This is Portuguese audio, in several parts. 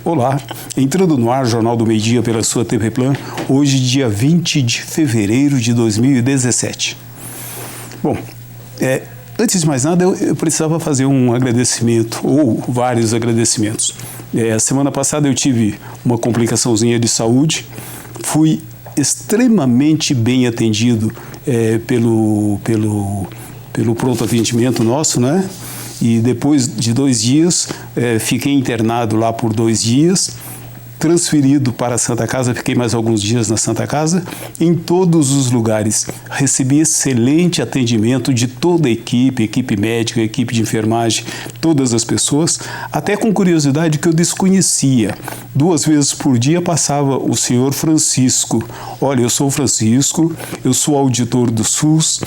Olá, entrando no ar, Jornal do Meio-Dia pela sua TV Plan, hoje dia 20 de fevereiro de 2017. Bom, antes de mais nada, eu precisava fazer um agradecimento, ou vários agradecimentos. A semana passada eu tive uma complicaçãozinha de saúde, fui extremamente bem atendido pelo pronto atendimento nosso, né? E depois de 2 dias, fiquei internado lá por 2 dias, transferido para a Santa Casa, fiquei mais alguns dias na Santa Casa, em todos os lugares. Recebi excelente atendimento de toda a equipe médica, equipe de enfermagem, todas as pessoas, até com curiosidade que eu desconhecia. 2 vezes por dia passava o senhor Francisco. Olha, eu sou o Francisco, eu sou auditor do SUS,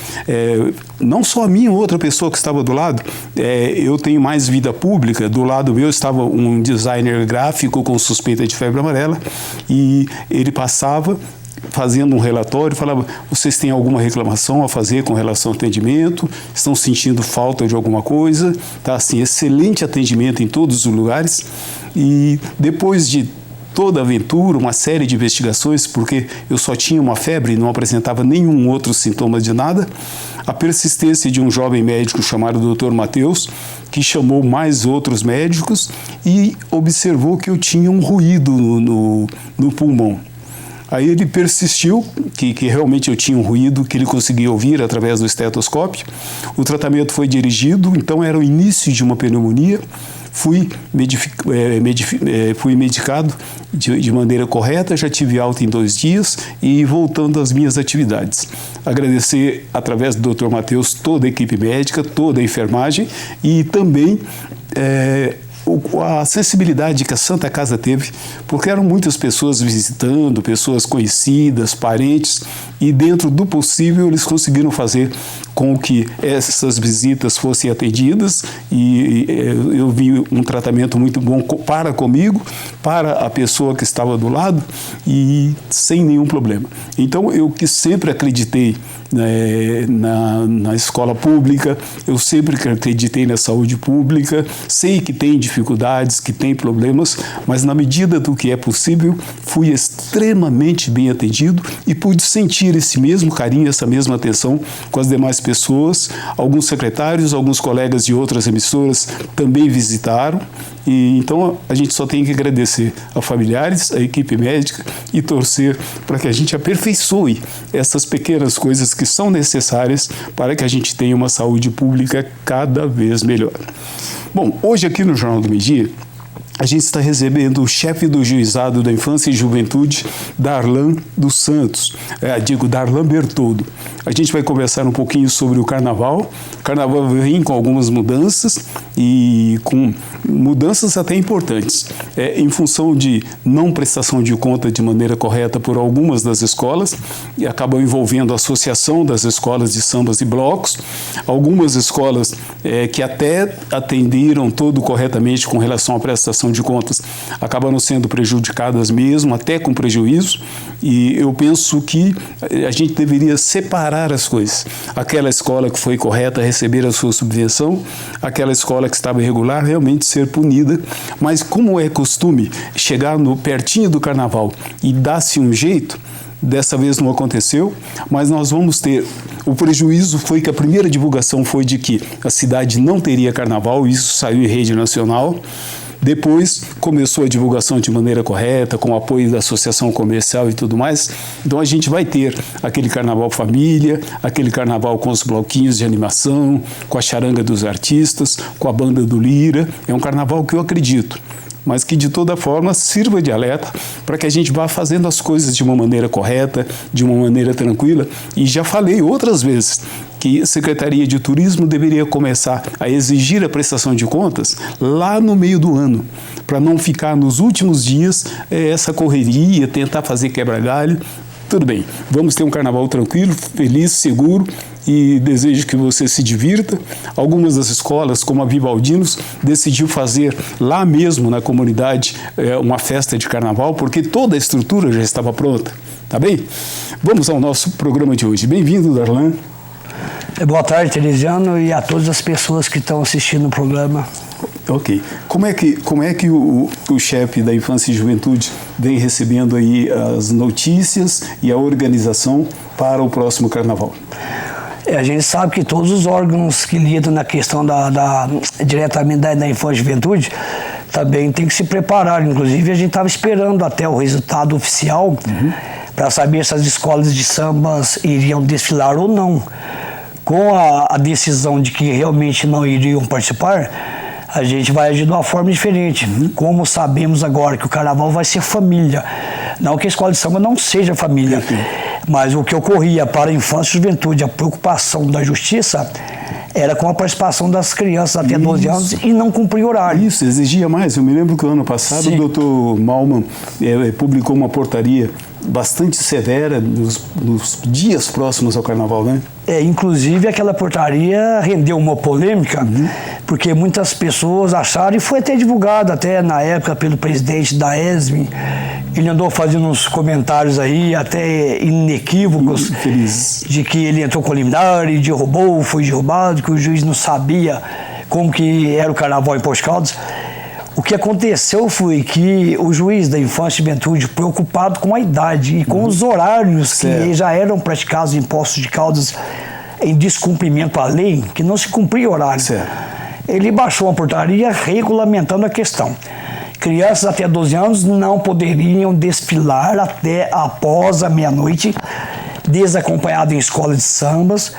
não só a minha, outra pessoa que estava do lado, eu tenho mais vida pública, do lado meu estava um designer gráfico com suspeita de febre amarela, e ele passava fazendo um relatório, falava: vocês têm alguma reclamação a fazer com relação ao atendimento? Estão sentindo falta de alguma coisa? Tá, assim, excelente atendimento em todos os lugares. E depois de toda a aventura, uma série de investigações, porque eu só tinha uma febre e não apresentava nenhum outro sintoma de nada, a persistência de um jovem médico chamado Dr. Matheus, que chamou mais outros médicos e observou que eu tinha um ruído no pulmão. Aí ele persistiu, que realmente eu tinha um ruído que ele conseguia ouvir através do estetoscópio. O tratamento foi dirigido, então era o início de uma pneumonia. Fui medicado de maneira correta, já tive alta em 2 dias e voltando às minhas atividades. Agradecer, através do Dr. Matheus, toda a equipe médica, toda a enfermagem e também a sensibilidade que a Santa Casa teve, porque eram muitas pessoas visitando, pessoas conhecidas, parentes, e dentro do possível eles conseguiram fazer com que essas visitas fossem atendidas, e eu vi um tratamento muito bom comigo, para a pessoa que estava do lado, e sem nenhum problema. Então, eu que sempre acreditei na escola pública, eu sempre acreditei na saúde pública, sei que tem dificuldades, que tem problemas, mas na medida do que é possível, fui extremamente bem atendido e pude sentir esse mesmo carinho, essa mesma atenção com as demais pessoas. Alguns secretários, alguns colegas de outras emissoras também visitaram, e então a gente só tem que agradecer a familiares, a equipe médica e torcer para que a gente aperfeiçoe essas pequenas coisas que são necessárias para que a gente tenha uma saúde pública cada vez melhor. Bom, hoje aqui no Jornal do Meio-Dia, a gente está recebendo o chefe do Juizado da Infância e Juventude, Darlan dos Santos, Darlan Bertoldo. A gente vai conversar um pouquinho sobre o Carnaval. O Carnaval vem com algumas mudanças, e com mudanças até importantes, em função de não prestação de conta de maneira correta por algumas das escolas, e acabam envolvendo a associação das escolas de sambas e blocos. Algumas escolas que até atenderam todo corretamente com relação à prestação de contas, acabaram sendo prejudicadas mesmo, até com prejuízo, e eu penso que a gente deveria separar as coisas. Aquela escola que foi correta receber a sua subvenção, aquela escola que estava irregular realmente ser punida, mas como é costume chegar pertinho do Carnaval e dar-se um jeito, dessa vez não aconteceu, mas nós vamos ter. O prejuízo foi que a primeira divulgação foi de que a cidade não teria Carnaval, isso saiu em rede nacional. Depois começou a divulgação de maneira correta, com o apoio da associação comercial e tudo mais. Então a gente vai ter aquele Carnaval família, aquele Carnaval com os bloquinhos de animação, com a charanga dos artistas, com a banda do Lira. É um Carnaval que eu acredito, mas que de toda forma sirva de alerta para que a gente vá fazendo as coisas de uma maneira correta, de uma maneira tranquila. E já falei outras vezes que a Secretaria de Turismo deveria começar a exigir a prestação de contas lá no meio do ano, para não ficar nos últimos dias essa correria, tentar fazer quebra-galho. Tudo bem, vamos ter um Carnaval tranquilo, feliz, seguro, e desejo que você se divirta. Algumas das escolas, como a Vivaldinos, decidiu fazer lá mesmo na comunidade uma festa de Carnaval, porque toda a estrutura já estava pronta, tá bem? Vamos ao nosso programa de hoje. Bem-vindo, Darlan. Boa tarde, Teresiano, e a todas as pessoas que estão assistindo o programa. Ok. Como é que o chefe da Infância e Juventude vem recebendo aí as notícias e a organização para o próximo carnaval? A gente sabe que todos os órgãos que lidam na questão diretamente da infância e juventude também tem que se preparar. Inclusive, a gente estava esperando até o resultado oficial para saber se as escolas de sambas iriam desfilar ou não. Com a decisão de que realmente não iriam participar, a gente vai agir de uma forma diferente. Como sabemos agora que o carnaval vai ser família. Não que a escola de samba não seja família, mas o que ocorria para a infância e juventude, a preocupação da justiça, era com a participação das crianças até 12 anos e não cumprir horário. Isso, exigia mais. Eu me lembro que o ano passado o doutor Malman publicou uma portaria bastante severa nos dias próximos ao carnaval, né? Inclusive, aquela portaria rendeu uma polêmica, porque muitas pessoas acharam, e foi até divulgado até na época pelo presidente da ESME, ele andou fazendo uns comentários aí, até inequívocos, de que ele entrou com liminar e derrubou, foi derrubado, que o juiz não sabia como que era o carnaval em Poços de Caldas. O que aconteceu foi que o juiz da Infância e Juventude, preocupado com a idade e com os horários que já eram praticados em Poços de Caldas em descumprimento à lei, que não se cumpria horário, ele baixou uma portaria regulamentando a questão. Crianças até 12 anos não poderiam desfilar até após a meia-noite, desacompanhado em escola de sambas,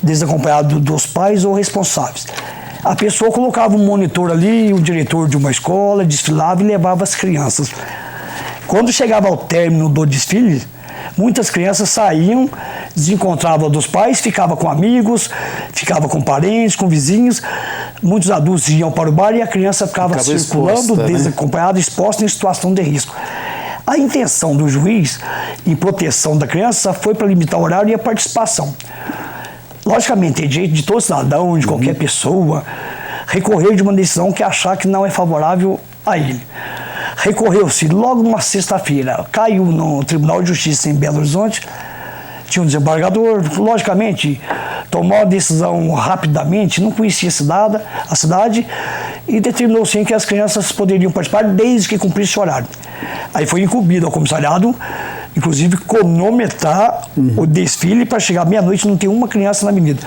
desacompanhado dos pais ou responsáveis. A pessoa colocava um monitor ali, o diretor de uma escola, desfilava e levava as crianças. Quando chegava ao término do desfile, muitas crianças saíam, desencontravam dos pais, ficavam com amigos, ficavam com parentes, com vizinhos. Muitos adultos iam para o bar e a criança ficava circulando, desacompanhada, exposta em situação de risco. A intenção do juiz em proteção da criança foi para limitar o horário e a participação. Logicamente, tem direito de todo cidadão, de qualquer pessoa, recorrer de uma decisão que achar que não é favorável a ele. Recorreu-se logo numa sexta-feira, caiu no Tribunal de Justiça em Belo Horizonte, tinha um desembargador, logicamente, tomou a decisão rapidamente, não conhecia a cidade, e determinou sim que as crianças poderiam participar desde que cumprisse o horário. Aí foi incumbido ao comissariado, inclusive, cronometrar o desfile para chegar à meia-noite e não ter uma criança na avenida.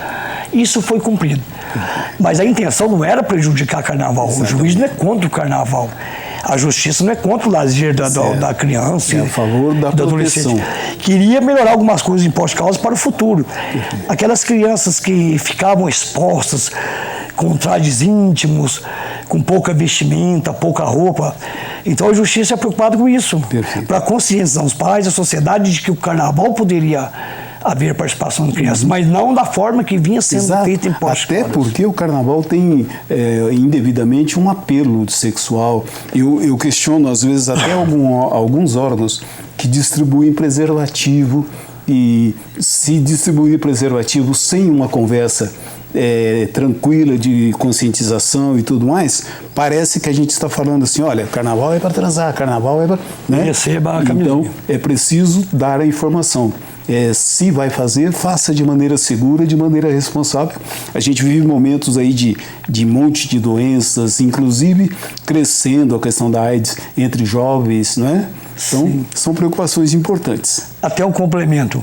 Isso foi cumprido. Mas a intenção não era prejudicar o carnaval. Exatamente. O juiz não é contra o carnaval. A justiça não é contra o lazer da criança. É a favor da proteção. Queria melhorar algumas coisas em Poços de Caldas para o futuro. Aquelas crianças que ficavam expostas com trajes íntimos, com pouca vestimenta, pouca roupa. Então a justiça é preocupada com isso, para conscientizar os pais, a sociedade, de que o carnaval poderia haver participação de crianças, mas não da forma que vinha sendo feita em Poços de Caldas. Até porque o carnaval tem indevidamente um apelo sexual. Eu questiono às vezes até alguns órgãos que distribuem preservativo, e se distribuir preservativo sem uma conversa tranquila de conscientização e tudo mais, parece que a gente está falando assim, olha, carnaval é para transar, carnaval é para... Né? Receba a camisinha. Então, é preciso dar a informação. Se vai fazer, faça de maneira segura, de maneira responsável. A gente vive momentos aí de monte de doenças, inclusive crescendo a questão da AIDS entre jovens, não é? Então, são preocupações importantes. Até um complemento.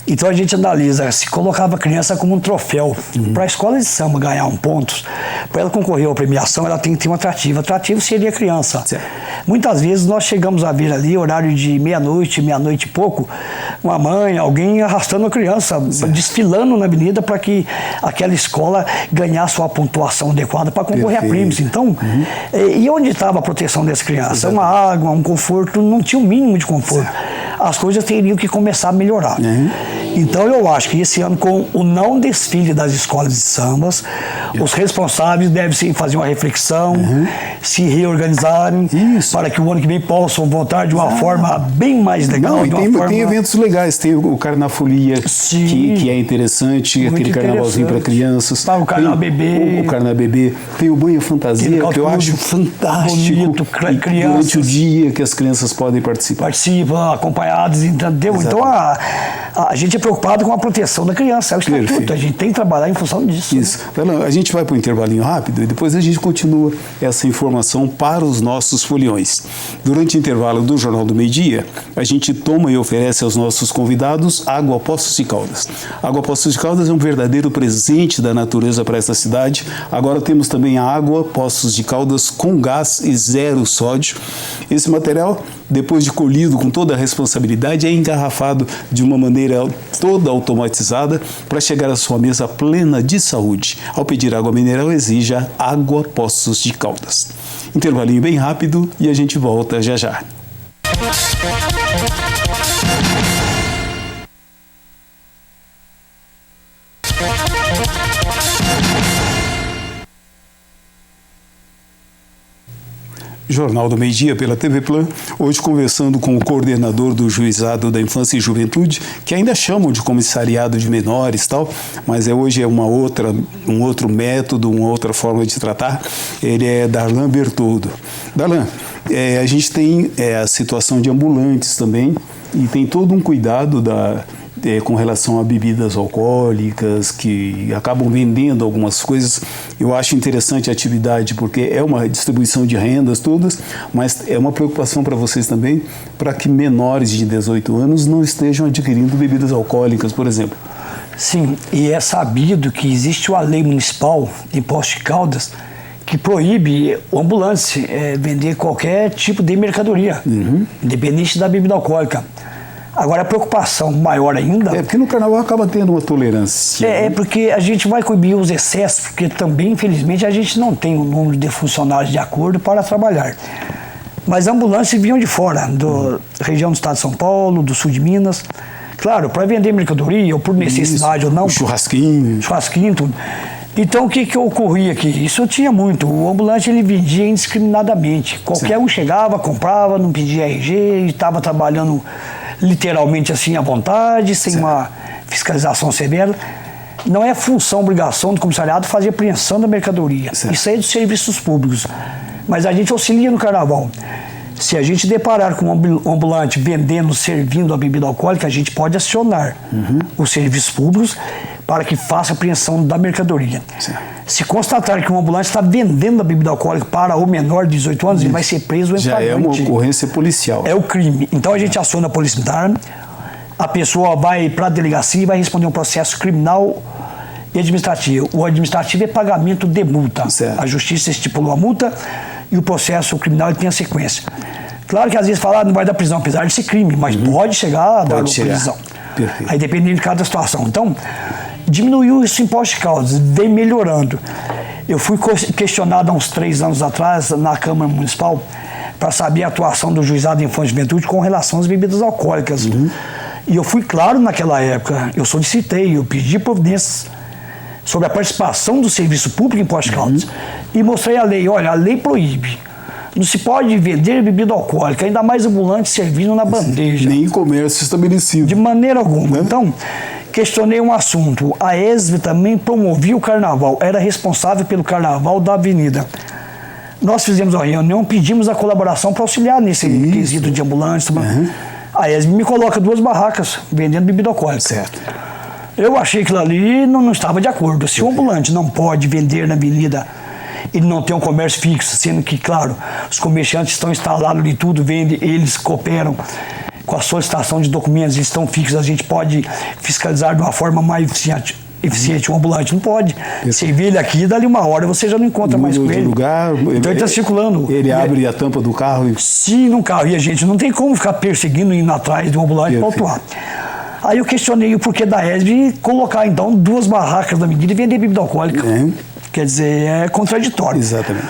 Então a gente analisa, se colocava a criança como um troféu. Para a escola de samba ganhar pontos, para ela concorrer à premiação, ela tem que ter um atrativo. Atrativo seria a criança. Certo. Muitas vezes nós chegamos a ver ali, horário de meia-noite e pouco, uma mãe, alguém arrastando a criança, desfilando na avenida para que aquela escola ganhasse uma pontuação adequada para concorrer a prêmios. Então, e onde estava a proteção dessa criança? Uma água, um conforto, não tinha o mínimo de conforto. As coisas teriam que começar a melhorar. Então eu acho que esse ano, com o não desfile das escolas de sambas, os responsáveis devem sim fazer uma reflexão, se reorganizarem, para que o ano que vem possam voltar de uma forma bem mais legal. Não, e tem eventos legais, tem o Carnafolia, que é interessante, aquele carnavalzinho para crianças. O Carnaval Bebê. O Carnaval Bebê. Tem o Banho Fantasia, que eu acho fantástico. Bonito, durante o dia que as crianças podem participar. Participam, acompanhados, entendeu? Exatamente. Então a gente é preocupado com a proteção da criança, é o estatuto. Perfeito. A gente tem que trabalhar em função disso. Isso. Darlan, a gente vai para um intervalinho rápido e depois a gente continua essa informação para os nossos foliões. Durante o intervalo do Jornal do Meio-Dia, a gente toma e oferece aos nossos convidados água Poços de Caldas. Água Poços de Caldas é um verdadeiro presente da natureza para essa cidade. Agora temos também a água Poços de Caldas com gás e zero sódio. Esse material, depois de colhido com toda a responsabilidade, é engarrafado de uma maneira toda automatizada para chegar à sua mesa plena de saúde. Ao pedir água mineral, exija água Poços de Caldas. Intervalinho bem rápido e a gente volta já já. Jornal do Meio-Dia pela TV Plan, hoje conversando com o coordenador do Juizado da Infância e Juventude, que ainda chamam de comissariado de menores e tal, mas hoje é um outro método, uma outra forma de tratar. Ele é Darlan Bertoldo. Darlan, a gente tem a situação de ambulantes também e tem todo um cuidado com relação a bebidas alcoólicas, que acabam vendendo algumas coisas. Eu acho interessante a atividade, porque é uma distribuição de rendas todas, mas é uma preocupação para vocês também, para que menores de 18 anos não estejam adquirindo bebidas alcoólicas, por exemplo. Sim, e é sabido que existe uma lei municipal em Poços de Caldas que proíbe o ambulante vender qualquer tipo de mercadoria, independente da bebida alcoólica. Agora, a preocupação maior ainda... porque no carnaval acaba tendo uma tolerância. Porque a gente vai coibir os excessos, porque também, infelizmente, a gente não tem o número de funcionários de acordo para trabalhar. Mas ambulâncias vinham de fora, da região do estado de São Paulo, do sul de Minas. Claro, para vender mercadoria, ou por necessidade ou não. Churrasquinho, tudo. Então, o que ocorria aqui? Isso eu tinha muito. O ambulante, ele vendia indiscriminadamente. Qualquer um chegava, comprava, não pedia RG, e estava trabalhando literalmente assim à vontade, sem uma fiscalização severa. Não é função, obrigação do comissariado fazer apreensão da mercadoria. Isso aí é dos serviços públicos. Mas a gente auxilia no carnaval. Se a gente deparar com um ambulante vendendo, servindo a bebida alcoólica, a gente pode acionar os serviços públicos para que faça apreensão da mercadoria. Se constatar que um ambulante está vendendo a bebida alcoólica para o menor de 18 anos, ele vai ser preso em flagrante. Já é uma ocorrência policial. É o crime. Então a gente aciona a polícia militar, a pessoa vai para a delegacia e vai responder um processo criminal e administrativo. O administrativo é pagamento de multa. A justiça estipulou a multa e o processo criminal tem a sequência. Claro que às vezes fala, não vai dar prisão, apesar de ser crime, mas pode chegar a dar prisão. Aí dependendo de cada situação. Então, diminuiu isso em Poços de Caldas, vem melhorando. Eu fui questionado há uns 3 anos atrás na Câmara Municipal para saber a atuação do Juizado de Infância e Juventude com relação às bebidas alcoólicas. E eu fui claro naquela época, eu solicitei, eu pedi providências sobre a participação do serviço público em Poços de Caldas e mostrei a lei. Olha, a lei proíbe. Não se pode vender bebida alcoólica, ainda mais ambulante servindo na bandeja. Nem em comércio estabelecido. De maneira alguma. Então, questionei um assunto. A ESV também promovia o carnaval, era responsável pelo carnaval da avenida. Nós fizemos uma reunião, pedimos a colaboração para auxiliar nesse quesito de ambulância. A ESV me coloca 2 barracas vendendo bebida alcoólica. Eu achei que aquilo ali não estava de acordo. Se o ambulante não pode vender na avenida, ele não tem um comércio fixo, sendo que, claro, os comerciantes estão instalados ali tudo, vendem, eles cooperam com a solicitação de documentos, eles estão fixos, a gente pode fiscalizar de uma forma mais eficiente. O ambulante não pode. Você vê ele aqui, dali uma hora você já não encontra mais com ele. Lugar, então ele está circulando. Ele abre a tampa do carro e... Sim, no carro. E a gente não tem como ficar perseguindo, indo atrás do ambulante para autuar. Aí eu questionei o porquê da ESB colocar, então, 2 barracas da medida e vender bebida alcoólica. Quer dizer, é contraditório. Exatamente.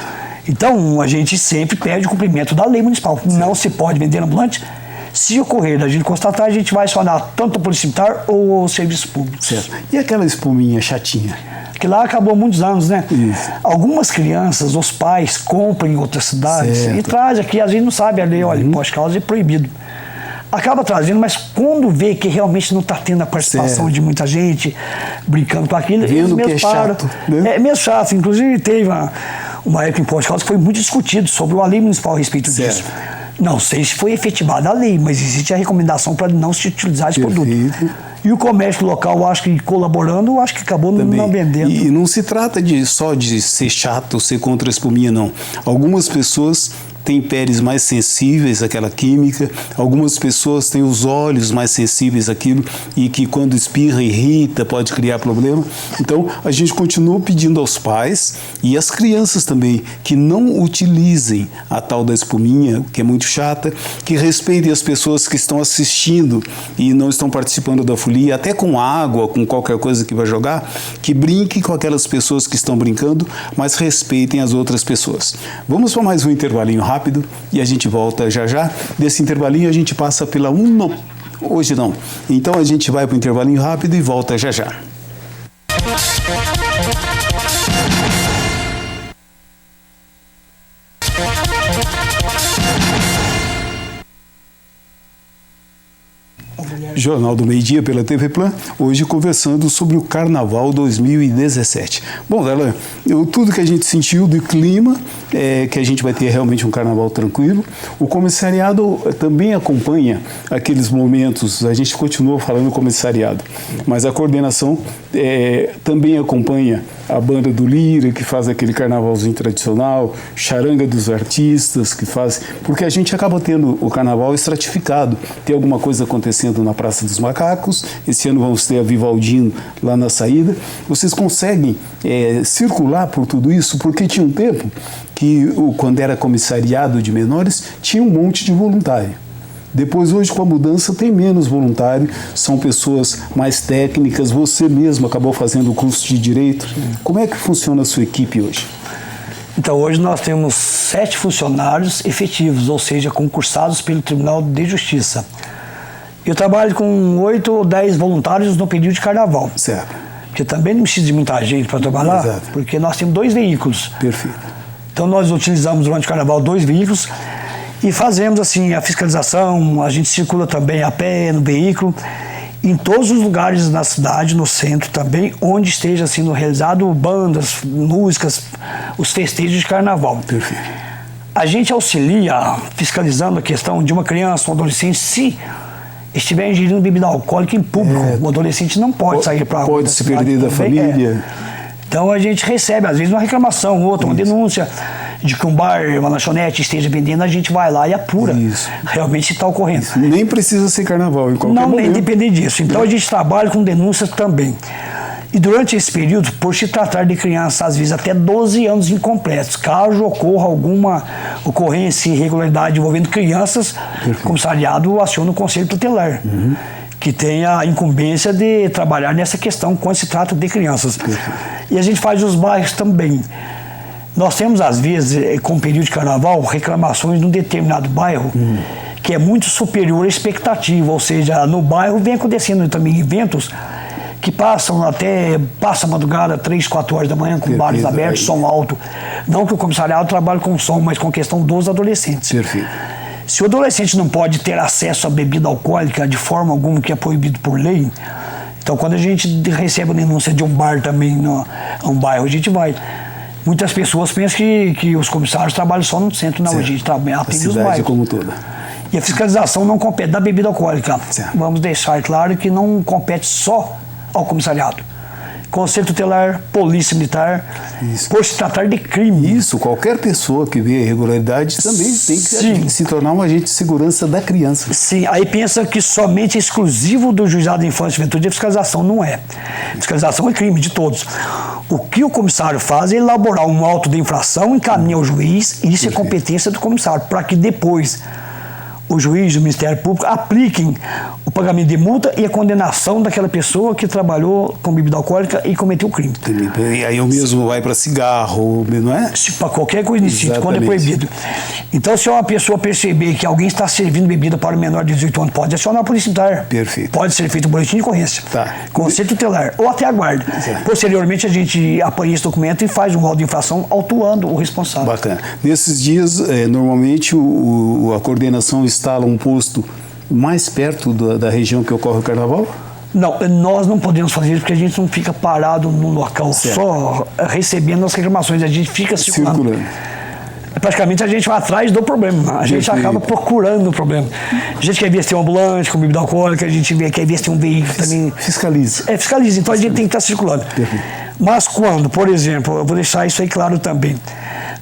Então, a gente sempre pede o cumprimento da lei municipal. Não se pode vender ambulante. Se ocorrer da gente constatar, a gente vai acionar tanto a polícia militar ou o serviço público. E aquela espuminha chatinha? Que lá acabou há muitos anos, né? Algumas crianças, os pais compram em outras cidades e trazem aqui, às vezes não sabe a lei, olha, Poços de Caldas é proibido. Acaba trazendo, mas quando vê que realmente não está tendo a participação de muita gente brincando com aquilo, eles mesmo param. Chato, né? É mesmo chato. Inclusive teve uma época em Poços de Caldas que foi muito discutido sobre uma lei municipal a respeito disso. Não sei se foi efetivada a lei, mas existe a recomendação para não se utilizar esse produto. E o comércio local, acho que colaborando, acho que acabou Também. não vendendo. E não se trata só de ser chato, ser contra a espuminha, não. Algumas pessoas têm peles mais sensíveis àquela química, algumas pessoas têm os olhos mais sensíveis àquilo e que quando espirra, irrita, pode criar problema. Então, a gente continua pedindo aos pais e às crianças também que não utilizem a tal da espuminha, que é muito chata, que respeitem as pessoas que estão assistindo e não estão participando da folia, até com água, com qualquer coisa que vai jogar, que brinquem com aquelas pessoas que estão brincando, mas respeitem as outras pessoas. Vamos para mais um intervalinho rápido e a gente volta já já. Desse intervalinho a gente passa pela hoje não. Então a gente vai para o intervalinho rápido e volta já já. Jornal do Meio-Dia pela TV Plan, hoje conversando sobre o Carnaval 2017. Bom, Darlan, tudo que a gente sentiu do clima é que a gente vai ter realmente um Carnaval tranquilo. O comissariado também acompanha aqueles momentos, a gente continua falando comissariado, mas a coordenação também acompanha a banda do Lira, que faz aquele carnavalzinho tradicional, charanga dos artistas, que faz... Porque a gente acaba tendo o carnaval estratificado, tem alguma coisa acontecendo na Praça dos Macacos, esse ano vamos ter a Vivaldino lá na saída. Vocês conseguem circular por tudo isso? Porque tinha um tempo que, quando era comissariado de menores, tinha um monte de voluntário. Depois, hoje, com a mudança, tem menos voluntário, são pessoas mais técnicas, você mesmo acabou fazendo o curso de Direito. Como é que funciona a sua equipe hoje? Então, hoje nós temos 7 funcionários efetivos, ou seja, concursados pelo Tribunal de Justiça. Eu trabalho com 8 ou 10 voluntários no período de carnaval. Certo. Porque também não precisa de muita gente para trabalhar, Exato. Porque nós temos 2 veículos. Perfeito. Então, nós utilizamos durante o carnaval 2 veículos e fazemos assim a fiscalização, a gente circula também a pé no veículo, em todos os lugares na cidade, no centro também, onde esteja sendo realizado bandas, músicas, os festejos de carnaval. Perfeito. A gente auxilia fiscalizando a questão de uma criança, um adolescente, se estiver ingerindo bebida alcoólica em público. O adolescente não pode sair para a rua. Pode se perder da família. Então a gente recebe, às vezes, uma reclamação, outra, uma denúncia de que um bar, uma lanchonete esteja vendendo, a gente vai lá e apura realmente se está ocorrendo. Isso. Nem precisa ser carnaval, em qualquer momento. Não, independente disso. Então a gente trabalha com denúncias também. E durante esse período, por se tratar de crianças, às vezes até 12 anos incompletos, caso ocorra alguma ocorrência e irregularidade envolvendo crianças, o comissariado aciona o Conselho Tutelar, que tem a incumbência de trabalhar nessa questão quando se trata de crianças. E a gente faz os bairros também. Nós temos, às vezes, com o período de carnaval, reclamações de um determinado bairro que é muito superior à expectativa, ou seja, no bairro vem acontecendo também eventos que passa a madrugada, 3, 4 horas da manhã, com bares abertos, som alto. Não que o comissariado trabalhe com som, mas com a questão dos adolescentes. Perfeito. Se o adolescente não pode ter acesso à bebida alcoólica de forma alguma, que é proibido por lei, então quando a gente recebe a denúncia de um bar também, um bairro, a gente vai. Muitas pessoas pensam que os comissários trabalham só no centro, não, a gente atende os bairros. Como toda. E a fiscalização não compete da bebida alcoólica. Certo. Vamos deixar claro que não compete só ao comissariado. Conselho Tutelar, Polícia Militar, por se tratar de crime. Isso, qualquer pessoa que vê irregularidades também tem que se tornar um agente de segurança da criança. Sim, aí pensa que somente é exclusivo do Juizado de Infância e Juventude a fiscalização. Não é. Fiscalização é crime de todos. O que o comissário faz é elaborar um auto de infração, encaminha ao juiz, e isso é competência do comissário, para que depois o juiz e o Ministério Público apliquem o pagamento de multa e a condenação daquela pessoa que trabalhou com bebida alcoólica e cometeu o crime. E aí o mesmo vai para cigarro, não é? Para qualquer coisa desse tipo, quando é proibido. Então, se uma pessoa perceber que alguém está servindo bebida para o menor de 18 anos, pode acionar a Polícia Militar. Perfeito. Pode ser feito um boletim de ocorrência. Tá. Conselho Tutelar. Ou até a guarda. Certo. Posteriormente, a gente apanha esse documento e faz um auto de infração autuando o responsável. Bacana. Nesses dias, normalmente, a coordenação instala um posto mais perto da região que ocorre o carnaval? Não, nós não podemos fazer isso porque a gente não fica parado no local só recebendo as reclamações, a gente fica circulando. praticamente a gente vai atrás do problema. A gente acaba procurando o problema. A gente quer ver se tem um ambulante com bebida alcoólica, a gente quer ver se tem um veículo também. Fiscaliza. Fiscaliza. Então a gente tem que estar circulando. Mas quando, por exemplo, eu vou deixar isso aí claro também.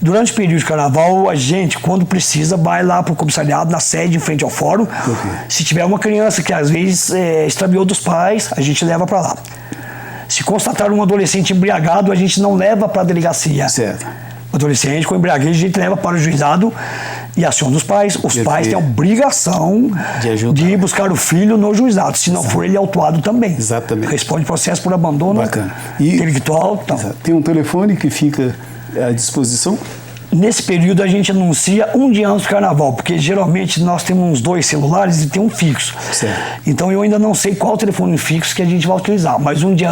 Durante o período de carnaval, a gente, quando precisa, vai lá para o comissariado, na sede, em frente ao fórum. Se tiver uma criança que às vezes extraviou dos pais, a gente leva para lá. Se constatar um adolescente embriagado, a gente não leva para a delegacia. Certo. O adolescente com embriaguez, a gente leva para o juizado e aciona os pais. Os pais têm a obrigação de buscar o filho no juizado. Se não for, ele é autuado também. Exatamente. Responde processo por abandono intelectual. Tem um telefone que fica à disposição? Nesse período a gente anuncia um dia antes do carnaval, porque geralmente nós temos uns 2 celulares e tem um fixo. Certo. Então eu ainda não sei qual telefone fixo que a gente vai utilizar, mas um dia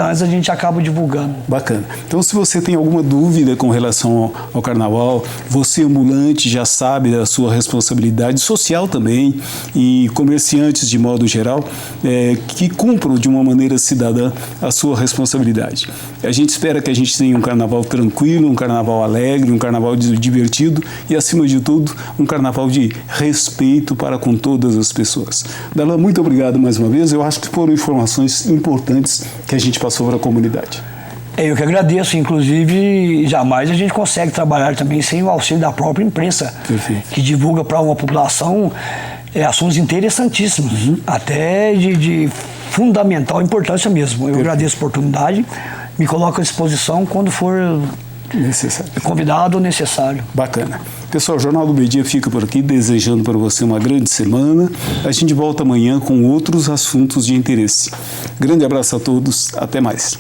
antes a gente acaba divulgando. Bacana. Então se você tem alguma dúvida com relação ao carnaval, você ambulante já sabe da sua responsabilidade social também, e comerciantes de modo geral, que cumpram de uma maneira cidadã a sua responsabilidade. A gente espera que a gente tenha um carnaval tranquilo, um carnaval alegre, um carnaval divertido e, acima de tudo, um carnaval de respeito para com todas as pessoas. Darlan, muito obrigado mais uma vez. Eu acho que foram informações importantes que a gente passou para a comunidade. Eu que agradeço. Inclusive, jamais a gente consegue trabalhar também sem o auxílio da própria imprensa. Perfeito. Que divulga para uma população assuntos interessantíssimos, até de fundamental importância mesmo. Eu agradeço a oportunidade, me coloco à disposição quando for necessário. Convidado ou necessário. Bacana. Pessoal, o Jornal do Meio Dia fica por aqui, desejando para você uma grande semana. A gente volta amanhã com outros assuntos de interesse. Grande abraço a todos, até mais.